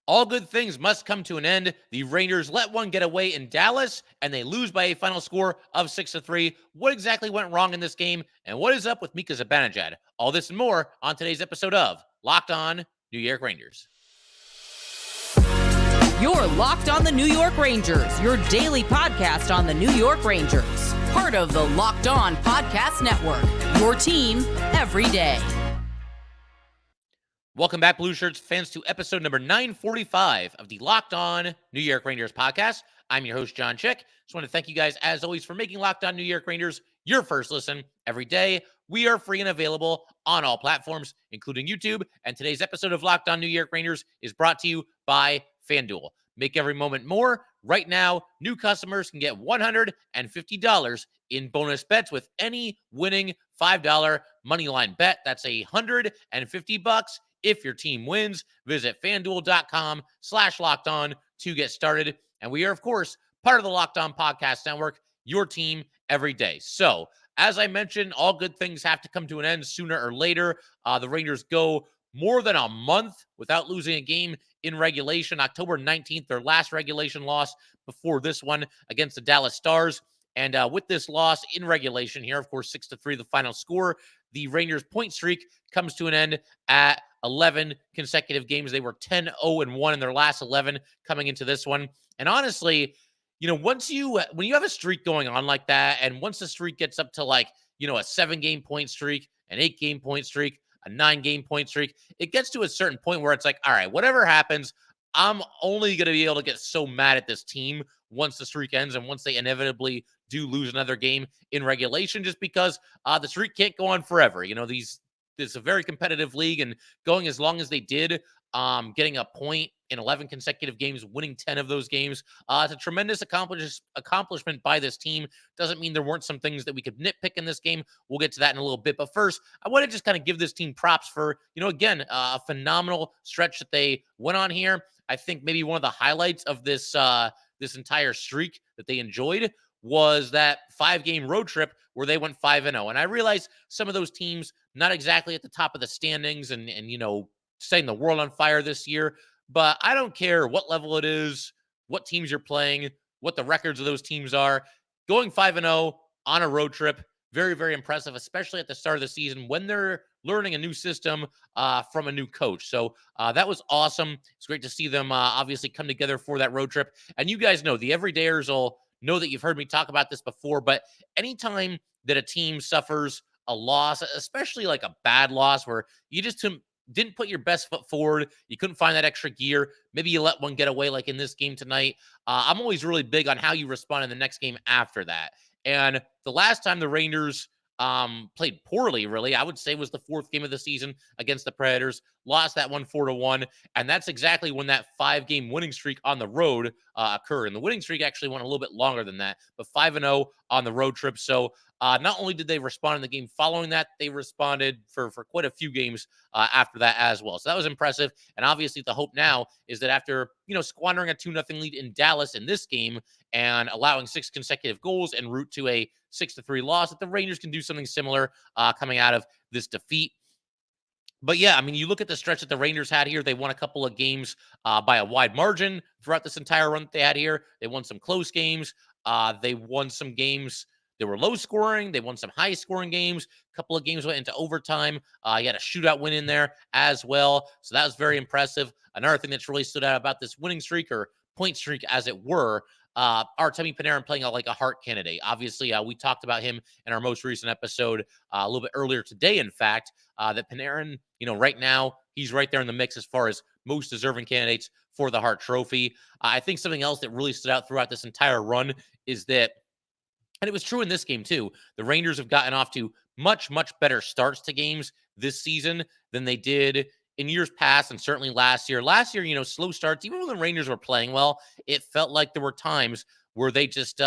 All good things must come to an end. The Rangers let one get away in Dallas, and they lose by a final score of 6-3. What exactly went wrong in this game, and what is up with Mika Zibanejad? All this and more on today's episode of Locked On New York Rangers. You're Locked On the New York Rangers, your daily podcast on the New York Rangers. Part of the Locked On Podcast Network, your team every day. Welcome back, Blue Shirts fans, to episode number 945 of the Locked On New York Rangers podcast. I'm your host, John Chick. Just want to thank you guys, as always, for making Locked On New York Rangers your first listen every day. We are free and available on all platforms, including YouTube. And today's episode of Locked On New York Rangers is brought to you by FanDuel. Make every moment more. Right now, new customers can get $150 in bonus bets with any winning $5 moneyline bet. That's $150 if your team wins. Visit FanDuel.com/LockedOn to get started. And we are, of course, part of the Locked On Podcast Network, your team every day. So, as I mentioned, all good things have to come to an end sooner or later. The Rangers go more than a month without losing a game in regulation. October 19th, their last regulation loss before this one against the Dallas Stars. And with this loss in regulation here, of course, 6-3, the final score, the Rangers' point streak comes to an end at 11 consecutive games. They were 10-0-1 in their last 11 coming into this one. And honestly, when you have a streak going on like that, and once the streak gets up to a 7-game point streak, an 8-game point streak, a 9-game point streak, it gets to a certain point where it's like, all right, whatever happens, I'm only going to be able to get so mad at this team once the streak ends and once they inevitably do lose another game in regulation, just because the streak can't go on forever. This is a very competitive league, and going as long as they did, getting a point in 11 consecutive games, winning 10 of those games, it's a tremendous accomplishment by this team. Doesn't mean there weren't some things that we could nitpick in this game. We'll get to that in a little bit. But first, I want to just kind of give this team props for, again, a phenomenal stretch that they went on here. I think maybe one of the highlights of this entire streak that they enjoyed was that 5-game road trip where they went 5-0. And I realize some of those teams not exactly at the top of the standings and setting the world on fire this year, but I don't care what level it is, what teams you're playing, what the records of those teams are. Going 5-0 on a road trip, very, very impressive, especially at the start of the season when they're learning a new system from a new coach. So that was awesome. It's great to see them obviously come together for that road trip. And you guys know, the everydayers will know that you've heard me talk about this before, but anytime that a team suffers a loss, especially like a bad loss where you just didn't put your best foot forward, you couldn't find that extra gear, maybe you let one get away like in this game tonight, I'm always really big on how you respond in the next game after that. And the last time the Rangers played poorly, really, I would say was the 4th game of the season against the Predators, lost that one 4-1, and that's exactly when that 5-game winning streak on the road occurred. And the winning streak actually went a little bit longer than that, but 5-0 on the road trip. So not only did they respond in the game following that, they responded for quite a few games after that as well. So that was impressive. And obviously the hope now is that after, squandering a 2-0 lead in Dallas in this game and allowing 6 consecutive goals en route to a 6-3 loss, that the Rangers can do something similar coming out of this defeat. But yeah, I mean, you look at the stretch that the Rangers had here. They won a couple of games by a wide margin throughout this entire run that they had here. They won some close games. They won some games that were low scoring. They won some high scoring games. A couple of games went into overtime. You had a shootout win in there as well. So that was very impressive. Another thing that's really stood out about this winning streak, or point streak as it were, Artemi Panarin playing like a Hart candidate. Obviously, we talked about him in our most recent episode a little bit earlier today, in fact, that Panarin, right now, he's right there in the mix as far as most deserving candidates for the Hart Trophy. I think something else that really stood out throughout this entire run is that, and it was true in this game too, the Rangers have gotten off to much, much better starts to games this season than they did in years past, and certainly last year. Last year, slow starts, even when the Rangers were playing well, it felt like there were times where they just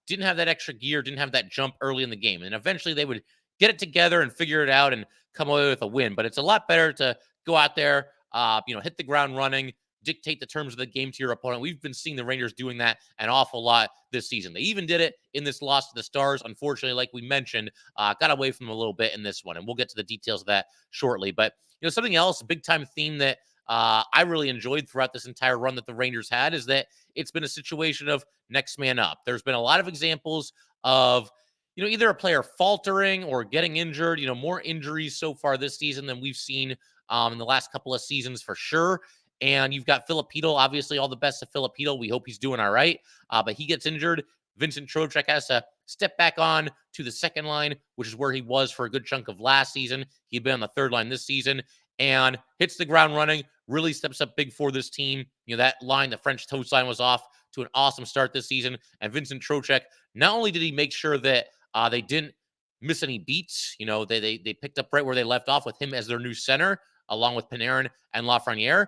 didn't have that extra gear, didn't have that jump early in the game. And eventually they would get it together and figure it out and come away with a win. But it's a lot better to go out there, hit the ground running, dictate the terms of the game to your opponent. We've been seeing the Rangers doing that an awful lot this season. They even did it in this loss to the Stars. Unfortunately, like we mentioned, got away from them a little bit in this one, and we'll get to the details of that shortly. But something else, a big time theme that I really enjoyed throughout this entire run that the Rangers had is that it's been a situation of next man up. There's been a lot of examples of, either a player faltering or getting injured, more injuries so far this season than we've seen in the last couple of seasons for sure. And you've got Filipino, obviously all the best to Filipino. We hope he's doing all right. But he gets injured. Vincent Trocheck has to step back on to the second line, which is where he was for a good chunk of last season. He'd been on the third line this season and hits the ground running, really steps up big for this team. That line, the French toast line, was off to an awesome start this season. And Vincent Trocheck, not only did he make sure that they didn't miss any beats, they picked up right where they left off with him as their new center, along with Panarin and Lafreniere.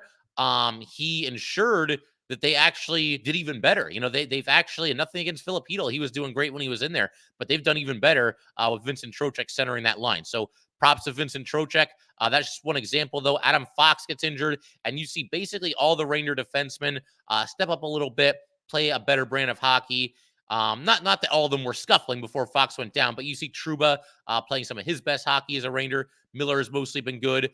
He ensured that they actually did even better. They've actually, and nothing against Filipino, he was doing great when he was in there, but they've done even better with Vincent Trocheck centering that line. So props to Vincent Trocheck. That's just one example, though. Adam Fox gets injured, and you see basically all the Ranger defensemen step up a little bit, play a better brand of hockey. Not that all of them were scuffling before Fox went down, but you see Trouba playing some of his best hockey as a Ranger. Miller has mostly been good.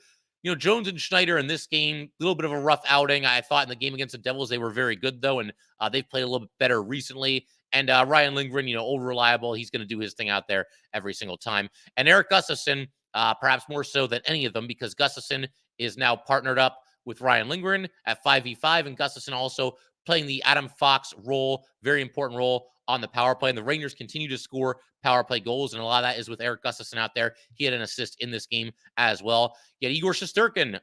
Jones and Schneider in this game, a little bit of a rough outing. I thought in the game against the Devils, they were very good, though, and they've played a little bit better recently. And Ryan Lindgren, old reliable. He's going to do his thing out there every single time. And Eric Gustafsson, perhaps more so than any of them, because Gustafsson is now partnered up with Ryan Lindgren at 5v5, and Gustafsson also playing the Adam Fox role, very important role on the power play. And the Rangers continue to score power play goals, and a lot of that is with Eric Gustafsson out there. He had an assist in this game as well. Yet Igor Shesterkin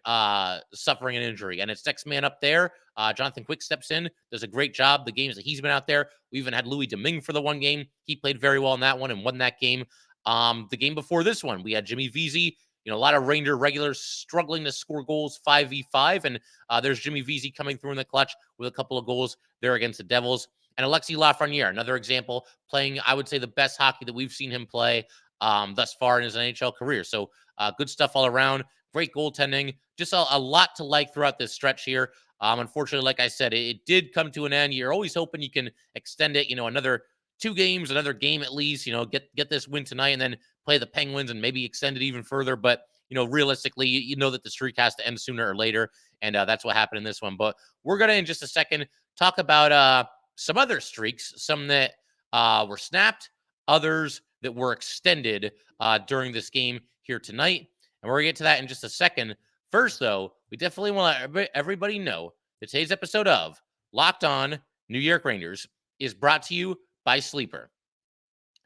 suffering an injury, and it's next man up there. Jonathan Quick steps in, does a great job the games that he's been out there. We even had Louis Domingue for the one game. He played very well in that one and won that game. The game before this one, we had Jimmy Vesey. A lot of Ranger regulars struggling to score goals 5v5, and there's Jimmy Vesey coming through in the clutch with a couple of goals there against the Devils. And Alexis Lafreniere, another example, playing, I would say, the best hockey that we've seen him play thus far in his NHL career. So good stuff all around. Great goaltending. Just a lot to like throughout this stretch here. Unfortunately, like I said, it did come to an end. You're always hoping you can extend it, another 2 games, another game at least, get this win tonight and then play the Penguins and maybe extend it even further. But, realistically, you know that the streak has to end sooner or later. And that's what happened in this one. But we're going to, in just a second, talk about some other streaks, some that were snapped, others that were extended during this game here tonight. And we're going to get to that in just a second. First, though, we definitely want to let everybody know that today's episode of Locked On New York Rangers is brought to you by Sleeper.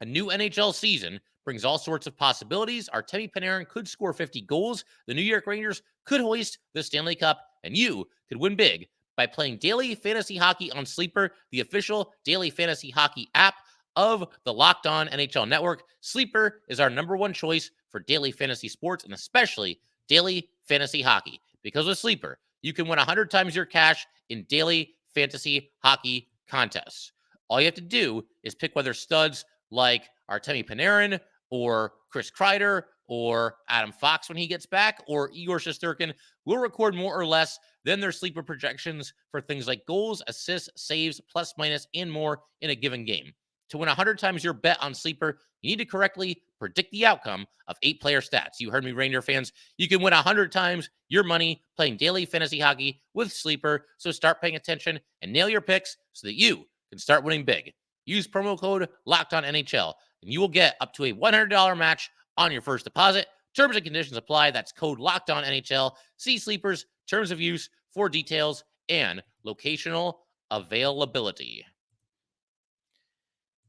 A new NHL season brings all sorts of possibilities. Artemi Panarin could score 50 goals. The New York Rangers could hoist the Stanley Cup, and you could win big by playing daily fantasy hockey on Sleeper, the official daily fantasy hockey app of the Locked On NHL Network. Sleeper is our #1 choice for daily fantasy sports, and especially daily fantasy hockey. Because with Sleeper, you can win 100 times your cash in daily fantasy hockey contests. All you have to do is pick whether studs like Artemi Panarin or Chris Kreider or Adam Fox when he gets back or Igor Shesterkin will record more or less than their sleeper projections for things like goals, assists, saves, plus, minus, and more in a given game. To win 100 times your bet on Sleeper, you need to correctly predict the outcome of 8-player stats. You heard me, Ranger fans. You can win 100 times your money playing daily fantasy hockey with Sleeper. So start paying attention and nail your picks so that you can start winning big. Use promo code LOCKEDONNHL, and you will get up to a $100 match on your first deposit. Terms and conditions apply. That's code LOCKEDONNHL. See Sleeper's terms of use for details and locational availability.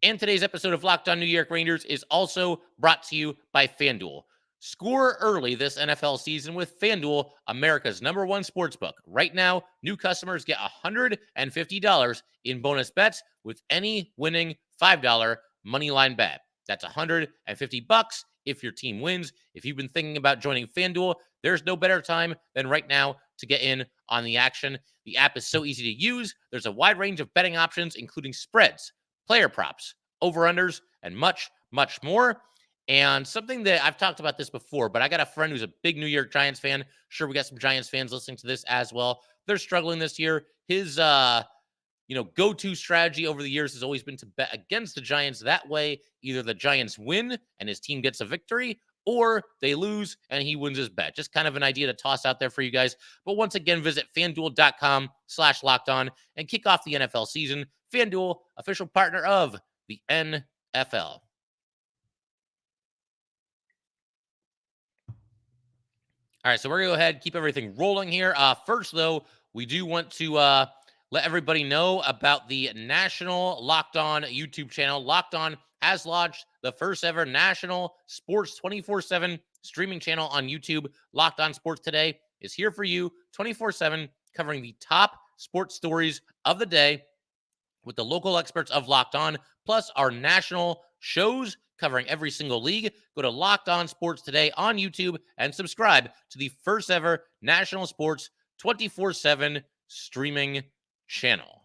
And today's episode of Locked On New York Rangers is also brought to you by FanDuel. Score early this NFL season with FanDuel, America's #1 sportsbook. Right now, new customers get $150 in bonus bets with any winning $5 moneyline bet. That's $150 if your team wins. If you've been thinking about joining FanDuel, there's no better time than right now to get in on the action. The app is so easy to use. There's a wide range of betting options, including spreads, player props, over-unders, and much, much more. And something that I've talked about this before, but I got a friend who's a big New York Giants fan. Sure, we got some Giants fans listening to this as well. They're struggling this year. His, go-to strategy over the years has always been to bet against the Giants. That way, either the Giants win and his team gets a victory, or they lose and he wins his bet. Just kind of an idea to toss out there for you guys. But once again, visit fanduel.com/lockedon and kick off the NFL season. FanDuel, official partner of the NFL. All right, so we're going to go ahead and keep everything rolling here. First, though, we do want to let everybody know about the national Locked On YouTube channel. Locked On has launched the first ever national sports 24/7 streaming channel on YouTube. Locked On Sports Today is here for you 24/7, covering the top sports stories of the day with the local experts of Locked On, plus our national shows covering every single league. Go to Locked On Sports Today on YouTube and subscribe to the first ever national sports 24/7 streaming channel.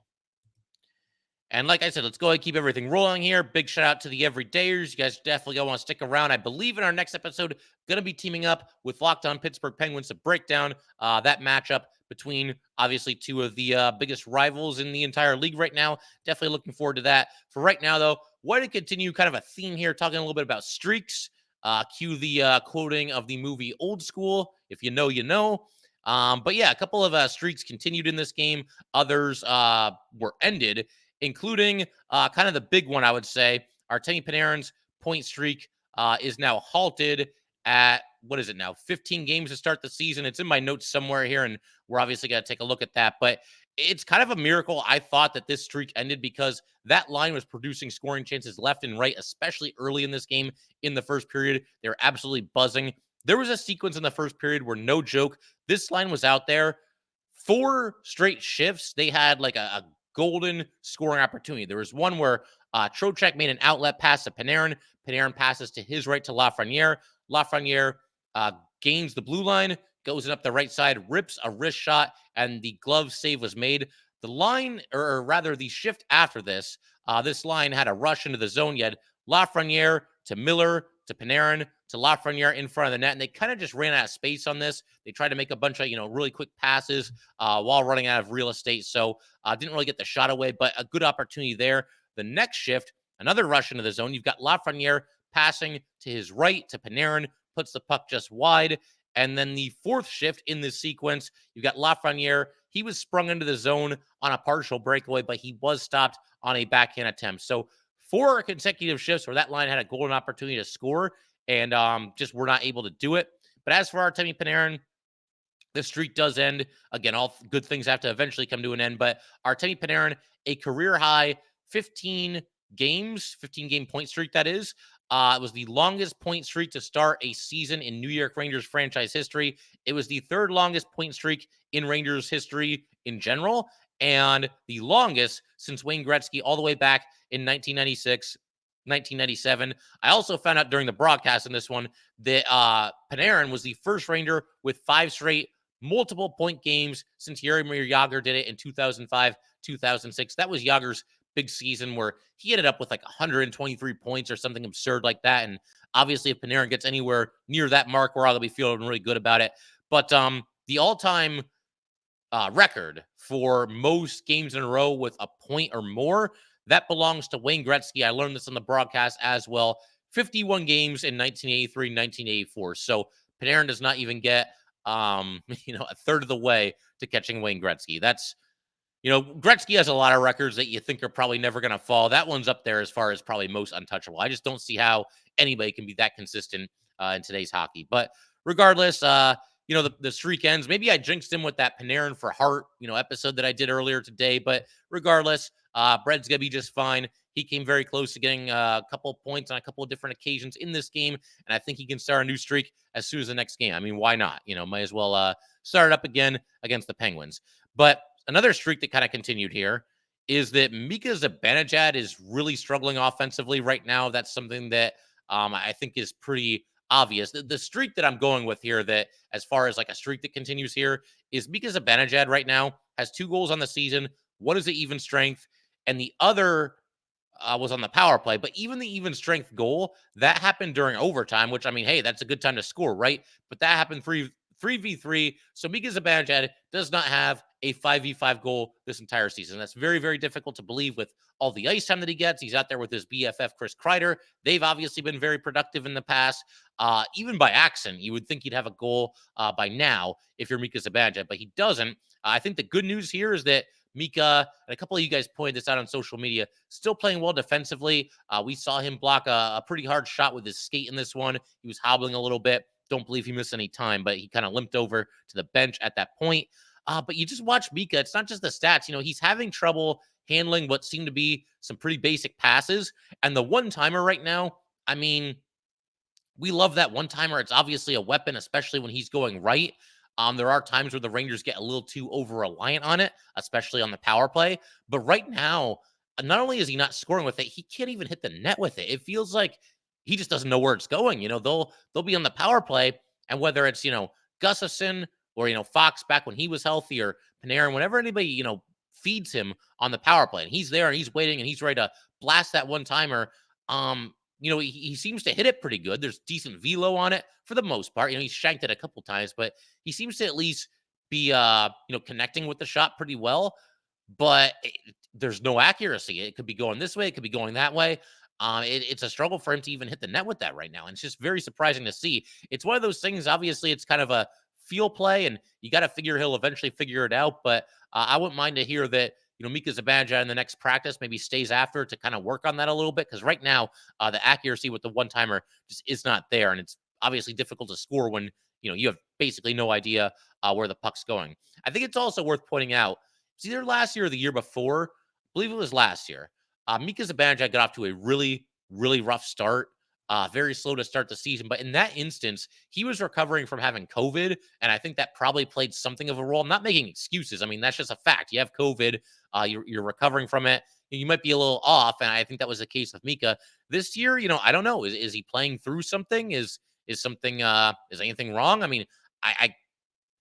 And like I said, let's go ahead and keep everything rolling here. Big shout out to the everydayers. You guys definitely going to want to stick around. I believe in our next episode, going to be teaming up with Locked On Pittsburgh Penguins to break down that matchup between obviously two of the biggest rivals in the entire league right now. Definitely looking forward to that. For right now, though, want to continue kind of a theme here, talking a little bit about streaks. Cue the quoting of the movie Old School. If you know, you know. But yeah, a couple of streaks continued in this game. Others were ended, including kind of the big one, I would say. Artemi Panarin's point streak is now halted at, what is it now, 15 games to start the season. It's in my notes somewhere here, and we're obviously going to take a look at that. But it's kind of a miracle, I thought, that this streak ended, because that line was producing scoring chances left and right, especially early in this game. In the first period, they were absolutely buzzing. There was a sequence in the first period where, no joke, this line was out there 4 straight shifts. They had like a golden scoring opportunity. There was one where Trocheck made an outlet pass to Panarin. Panarin passes to his right to Lafreniere. Lafreniere gains the blue line, goes in up the right side, rips a wrist shot, and the glove save was made. The line, or rather the shift after this, this line had a rush into the zone. You had Lafreniere to Miller to Panarin to Lafreniere in front of the net, and they kind of just ran out of space on this. They tried to make a bunch of, really quick passes while running out of real estate, so didn't really get the shot away, but a good opportunity there. The next shift, another rush into the zone. You've got Lafreniere passing to his right to Panarin, puts the puck just wide. And then the fourth shift in this sequence, you've got Lafreniere. He was sprung into the zone on a partial breakaway, but he was stopped on a backhand attempt. So 4 consecutive shifts where that line had a golden opportunity to score and just were not able to do it. But as for Artemi Panarin, the streak does end. Again, all good things have to eventually come to an end. But Artemi Panarin, a career high 15 game point streak, that is. It was the longest point streak to start a season in New York Rangers franchise history. It was the 3rd longest point streak in Rangers history in general, and the longest since Wayne Gretzky all the way back in 1996, 1997. I also found out during the broadcast in this one that Panarin was the first Ranger with 5 straight multiple point games since Jaromir Jagr did it in 2005, 2006. That was Jagr's big season where he ended up with like 123 points or something absurd like that. And obviously, if Panarin gets anywhere near that mark, we're all going to be feeling really good about it. But the all-time record for most games in a row with a point or more, that belongs to Wayne Gretzky. I learned this on the broadcast as well. 51 games in 1983, 1984. So Panarin does not even get, a third of the way to catching Wayne Gretzky. That's, Gretzky has a lot of records that you think are probably never going to fall. That one's up there as far as probably most untouchable. I just don't see how anybody can be that consistent in today's hockey. But regardless, the streak ends. Maybe I jinxed him with that Panarin for Hart, episode that I did earlier today. But regardless, Brett's going to be just fine. He came very close to getting a couple of points on a couple of different occasions in this game. And I think he can start a new streak as soon as the next game. I mean, why not? Might as well start it up again against the Penguins. But another streak that kind of continued here is that Mika Zibanejad is really struggling offensively right now. That's something that I think is pretty obvious. The streak that I'm going with here, that as far as like a streak that continues here, is Mika Zibanejad right now has 2 goals on the season. One is the even strength, and the other was on the power play. But even the even strength goal, that happened during overtime, which, I mean, hey, that's a good time to score, right? But that happened 3v3. So Mika Zibanejad does not have a 5v5 goal this entire season. That's very, very difficult to believe with all the ice time that he gets. He's out there with his BFF, Chris Kreider. They've obviously been very productive in the past. Even by accident, you would think he'd have a goal by now if you're Mika Zibanejad, but he doesn't. I think the good news here is that Mika, and a couple of you guys pointed this out on social media, still playing well defensively. We saw him block a pretty hard shot with his skate in this one. He was hobbling a little bit. Don't believe he missed any time, but he kind of limped over to the bench at that point. But you just watch Mika. It's not just the stats. He's having trouble handling what seem to be some pretty basic passes. And the one-timer right now, I mean, we love that one-timer. It's obviously a weapon, especially when he's going right. There are times where the Rangers get a little too over-reliant on it, especially on the power play. But right now, not only is he not scoring with it, he can't even hit the net with it. It feels like he just doesn't know where it's going. They'll be on the power play, and whether it's, Gustafsson or, Fox back when he was healthy, or Panarin, whenever anybody, feeds him on the power play, and he's there and he's waiting and he's ready to blast that one-timer, he seems to hit it pretty good. There's decent velo on it for the most part. He's shanked it a couple times, but he seems to at least be, connecting with the shot pretty well. But there's no accuracy. It could be going this way. It could be going that way. It's a struggle for him to even hit the net with that right now. And it's just very surprising to see. It's one of those things, obviously, it's kind of a feel play, and you got to figure he'll eventually figure it out. But I wouldn't mind to hear that, Mika Zibanejad in the next practice maybe stays after to kind of work on that a little bit. Because right now, the accuracy with the one-timer just is not there. And it's obviously difficult to score when, you have basically no idea where the puck's going. I think it's also worth pointing out, it's either last year or the year before. I believe it was last year. Mika Zibanejad got off to a really, really rough start. Very slow to start the season. But in that instance, he was recovering from having COVID. And I think that probably played something of a role. I'm not making excuses. I mean, that's just a fact. You have COVID. You're recovering from it. You might be a little off. And I think that was the case with Mika. This year, I don't know. Is he playing through something? Is anything wrong? I mean, I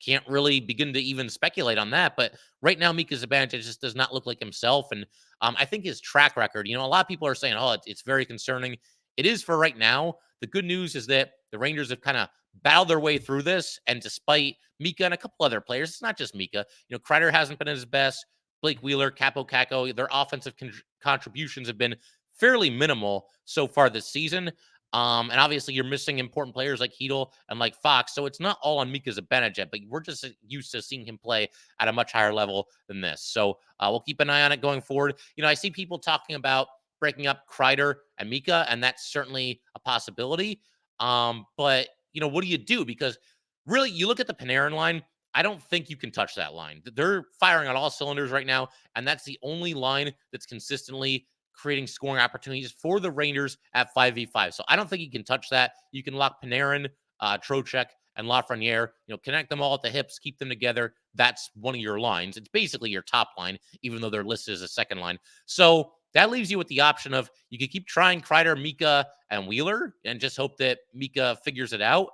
can't really begin to even speculate on that. But right now, Mika Zibanejad just does not look like himself. And I think his track record, a lot of people are saying, oh, it's very concerning. It is for right now. The good news is that the Rangers have kind of battled their way through this. And despite Mika and a couple other players, it's not just Mika. Kreider hasn't been at his best. Blake Wheeler, Capo Caco, their offensive contributions have been fairly minimal so far this season. And obviously you're missing important players like Hedl and like Fox. So it's not all on Mika Zibanejad, but we're just used to seeing him play at a much higher level than this. So we'll keep an eye on it going forward. I see people talking about breaking up Kreider and Mika, and that's certainly a possibility. But what do you do? Because really, you look at the Panarin line, I don't think you can touch that line. They're firing on all cylinders right now, and that's the only line that's consistently creating scoring opportunities for the Rangers at 5v5. So I don't think you can touch that. You can lock Panarin, Trocheck, and Lafreniere, connect them all at the hips, keep them together. That's one of your lines. It's basically your top line, even though they're listed as a second line. So that leaves you with the option of you could keep trying Kreider, Mika, and Wheeler and just hope that Mika figures it out.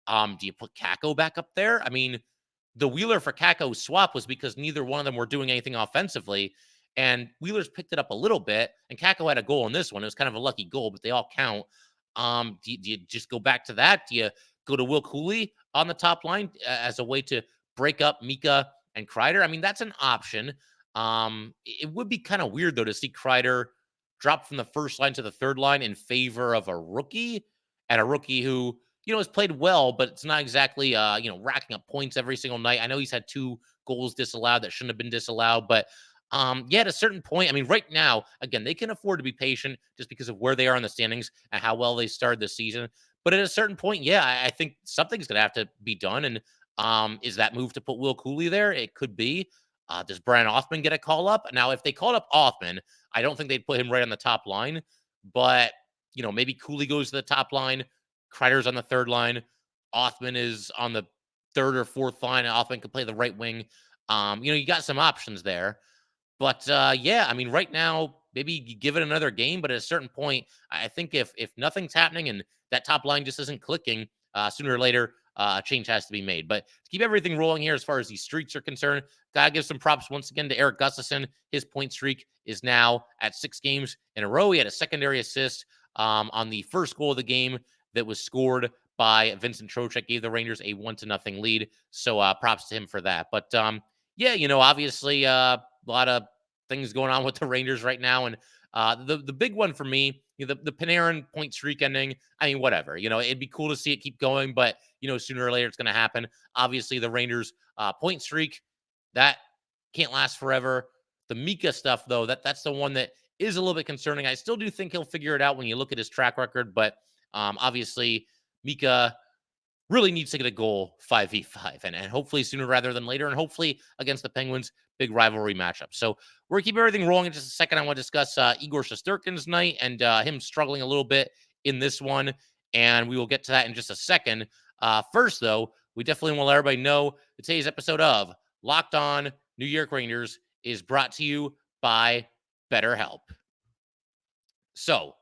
Do you put Kakko back up there? I mean, the Wheeler for Kakko swap was because neither one of them were doing anything offensively. And Wheeler's picked it up a little bit, and Kakko had a goal in this one. It was kind of a lucky goal, but they all count. Do you just go back to that? Do you go to Will Cooley on the top line as a way to break up Mika and Kreider? I mean, that's an option. It would be kind of weird, though, to see Kreider drop from the first line to the third line in favor of a rookie, and a rookie who, has played well, but it's not exactly, racking up points every single night. I know he's had 2 goals disallowed that shouldn't have been disallowed, but at a certain point, I mean, right now, again, they can afford to be patient just because of where they are in the standings and how well they started this season. But at a certain point, I think something's going to have to be done. And is that move to put Will Cooley there? It could be. Does Brian Othman get a call up? Now, if they called up Othman, I don't think they'd put him right on the top line. But, maybe Cooley goes to the top line. Kreider's on the third line. Othman is on the third or fourth line. Othman could play the right wing. You got some options there. But, I mean, right now, maybe you give it another game. But at a certain point, I think if nothing's happening and that top line just isn't clicking, sooner or later, a change has to be made. But to keep everything rolling here as far as these streaks are concerned, gotta give some props once again to Erik Gustafsson. His point streak is now at 6 games in a row. He had a secondary assist on the first goal of the game that was scored by Vincent Trocheck, gave the Rangers a 1-0 lead. So props to him for that. But Yeah, obviously, a lot of things going on with the Rangers right now, and the big one for me, the Panarin point streak ending. I mean, whatever. It'd be cool to see it keep going, but sooner or later it's going to happen. Obviously, the Rangers point streak that can't last forever. The Mika stuff, though, that's the one that is a little bit concerning. I still do think he'll figure it out when you look at his track record, but obviously, Mika really needs to get a goal 5v5 and hopefully sooner rather than later, and hopefully against the Penguins, big rivalry matchup. So we're going to keep everything rolling in just a second. I want to discuss Igor Shesterkin's night and him struggling a little bit in this one, and we will get to that in just a second. First, though, we definitely want to let everybody know that today's episode of Locked On New York Rangers is brought to you by BetterHelp. So,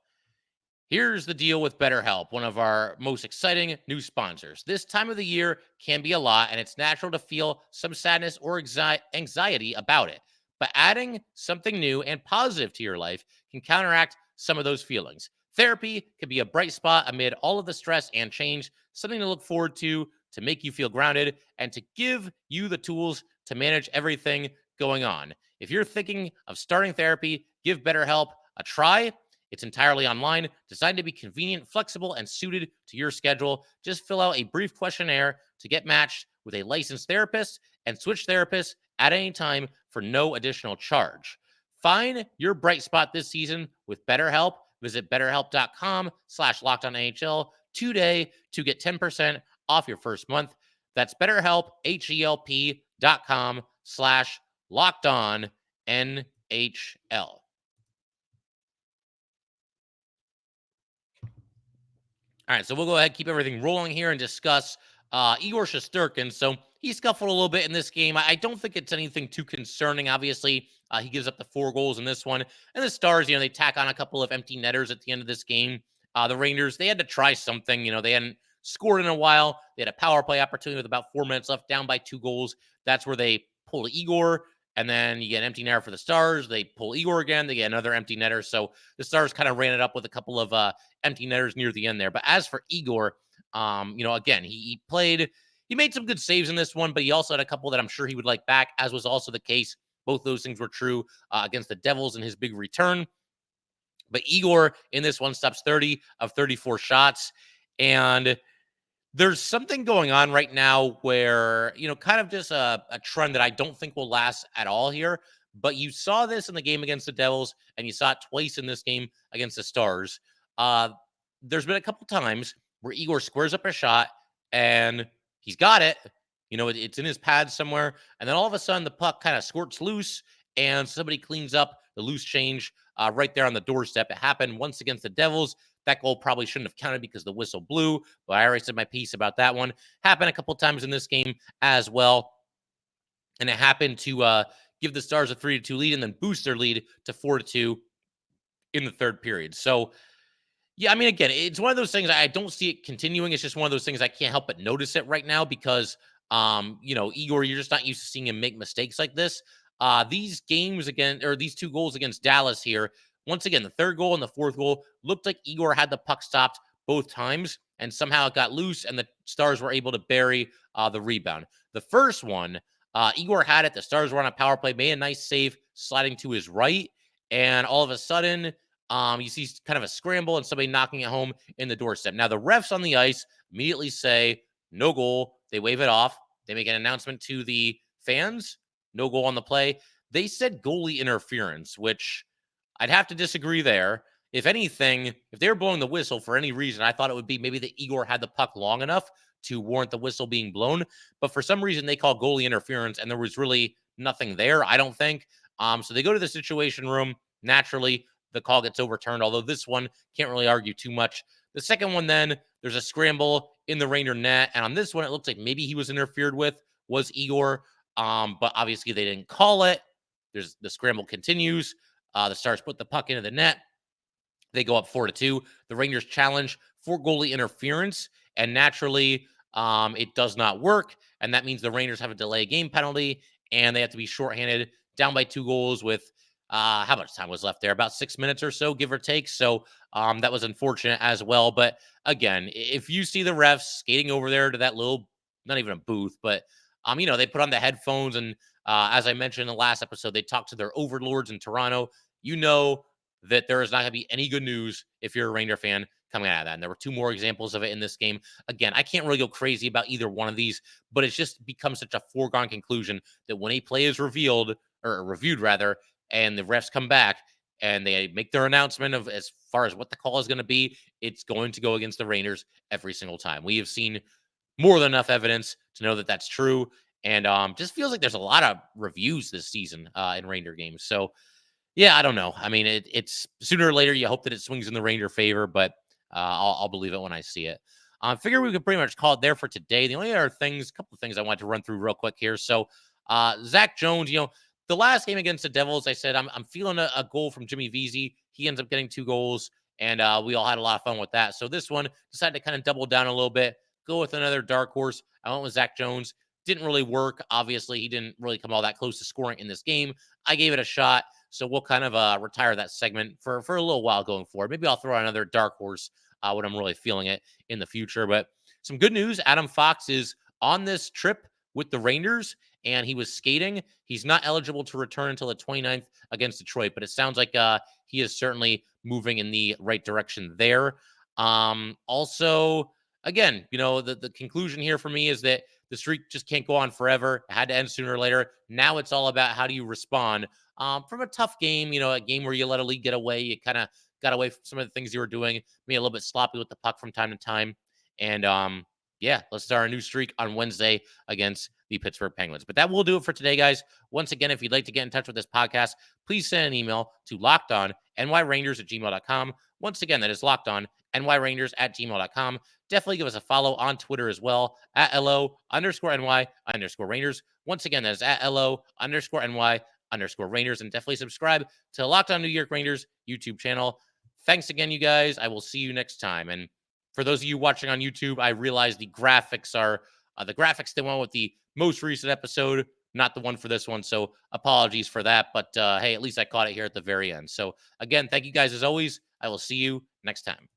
here's the deal with BetterHelp, one of our most exciting new sponsors. This time of the year can be a lot, and it's natural to feel some sadness or anxiety about it. But adding something new and positive to your life can counteract some of those feelings. Therapy can be a bright spot amid all of the stress and change, something to look forward to make you feel grounded, and to give you the tools to manage everything going on. If you're thinking of starting therapy, give BetterHelp a try. It's entirely online, designed to be convenient, flexible, and suited to your schedule. Just fill out a brief questionnaire to get matched with a licensed therapist and switch therapists at any time for no additional charge. Find your bright spot this season with BetterHelp. Visit betterhelp.com/lockedonNHL today to get 10% off your first month. That's BetterHelp, HELP.com/lockedonNHL. All right, so we'll go ahead, keep everything rolling here, and discuss Igor Shesterkin. So he scuffled a little bit in this game. I don't think it's anything too concerning. Obviously, he gives up the 4 goals in this one. And the Stars, they tack on a couple of empty netters at the end of this game. The Rangers, they had to try something. They hadn't scored in a while. They had a power play opportunity with about 4 minutes left, down by 2 goals. That's where they pulled Igor. And then you get an empty netter for the Stars. They pull Igor again. They get another empty netter. So the Stars kind of ran it up with a couple of empty netters near the end there. But as for Igor, again, he made some good saves in this one, but he also had a couple that I'm sure he would like back, as was also the case. Both those things were true against the Devils in his big return. But Igor in this one stops 30 of 34 shots. And there's something going on right now where, kind of just a trend that I don't think will last at all here. But you saw this in the game against the Devils, and you saw it twice in this game against the Stars. There's been a couple times where Igor squares up a shot, and he's got it. It's in his pad somewhere. And then all of a sudden, the puck kind of squirts loose, and somebody cleans up the loose change right there on the doorstep. It happened once against the Devils. That goal probably shouldn't have counted because the whistle blew, but I already said my piece about that one. Happened a couple times in this game as well, and it happened to give the Stars a 3-2 lead and then boost their lead to 4-2 in the third period. So, yeah, I mean, again, it's one of those things I don't see it continuing. It's just one of those things I can't help but notice it right now because, Igor, you're just not used to seeing him make mistakes like this. These games again, or these 2 goals against Dallas here, once again, the third goal and the fourth goal looked like Igor had the puck stopped both times, and somehow it got loose, and the Stars were able to bury the rebound. The first one, Igor had it. The Stars were on a power play, made a nice save, sliding to his right, and all of a sudden, you see kind of a scramble and somebody knocking it home in the doorstep. Now, the refs on the ice immediately say, no goal. They wave it off. They make an announcement to the fans, no goal on the play. They said goalie interference, which I'd have to disagree there. If anything, if they were blowing the whistle for any reason, I thought it would be maybe that Igor had the puck long enough to warrant the whistle being blown. But for some reason, they call goalie interference, and there was really nothing there, I don't think. So they go to the situation room. Naturally, the call gets overturned, although this one can't really argue too much. The second one, then, there's a scramble in the Ranger net. And on this one, it looks like maybe he was interfered with, was Igor. But obviously, they didn't call it. The scramble continues. The Stars put the puck into the net. They go up 4-2. The Rangers challenge for goalie interference, and naturally, it does not work. And that means the Rangers have a delay game penalty, and they have to be shorthanded, down by 2 goals with how much time was left there? About 6 minutes or so, give or take. So that was unfortunate as well. But again, if you see the refs skating over there to that little, not even a booth, but they put on the headphones and As I mentioned in the last episode, they talked to their overlords in Toronto. You know that there is not going to be any good news if you're a Ranger fan coming out of that. And there were two more examples of it in this game. Again, I can't really go crazy about either one of these, but it's just become such a foregone conclusion that when a play is revealed, or reviewed rather, and the refs come back and they make their announcement of as far as what the call is going to be, it's going to go against the Rangers every single time. We have seen more than enough evidence to know that that's true. And just feels like there's a lot of reviews this season in Ranger games. So, yeah, I don't know. I mean, it's sooner or later, you hope that it swings in the Ranger favor, but I'll believe it when I see it. I figure we could pretty much call it there for today. The only other things, a couple of things I wanted to run through real quick here. So, Zach Jones, the last game against the Devils, I said I'm feeling a goal from Jimmy Vesey. He ends up getting 2 goals, and we all had a lot of fun with that. So this one, decided to kind of double down a little bit, go with another dark horse. I went with Zach Jones. Didn't really work. Obviously, he didn't really come all that close to scoring in this game. I gave it a shot. So we'll kind of retire that segment for a little while going forward. Maybe I'll throw out another dark horse when I'm really feeling it in the future. But some good news. Adam Fox is on this trip with the Rangers, and he was skating. He's not eligible to return until the 29th against Detroit, but it sounds like he is certainly moving in the right direction there. Also, again, the conclusion here for me is that the streak just can't go on forever. It had to end sooner or later. Now it's all about how do you respond from a tough game, a game where you let a lead get away. You kind of got away from some of the things you were doing, maybe a little bit sloppy with the puck from time to time. And yeah, let's start a new streak on Wednesday against the Pittsburgh Penguins. But that will do it for today, guys. Once again, if you'd like to get in touch with this podcast, please send an email to lockedonnyrangers@gmail.com. Once again, that is lockedonnyrangers@gmail.com. Definitely give us a follow on Twitter as well at LO_NY_Rangers. Once again, that is at LO_NY_Rangers. And definitely subscribe to Locked On New York Rangers YouTube channel. Thanks again, you guys. I will see you next time. And for those of you watching on YouTube, I realize the graphics are the graphics they went with the most recent episode, not the one for this one. So apologies for that. But hey, at least I caught it here at the very end. So again, thank you guys as always. I will see you next time.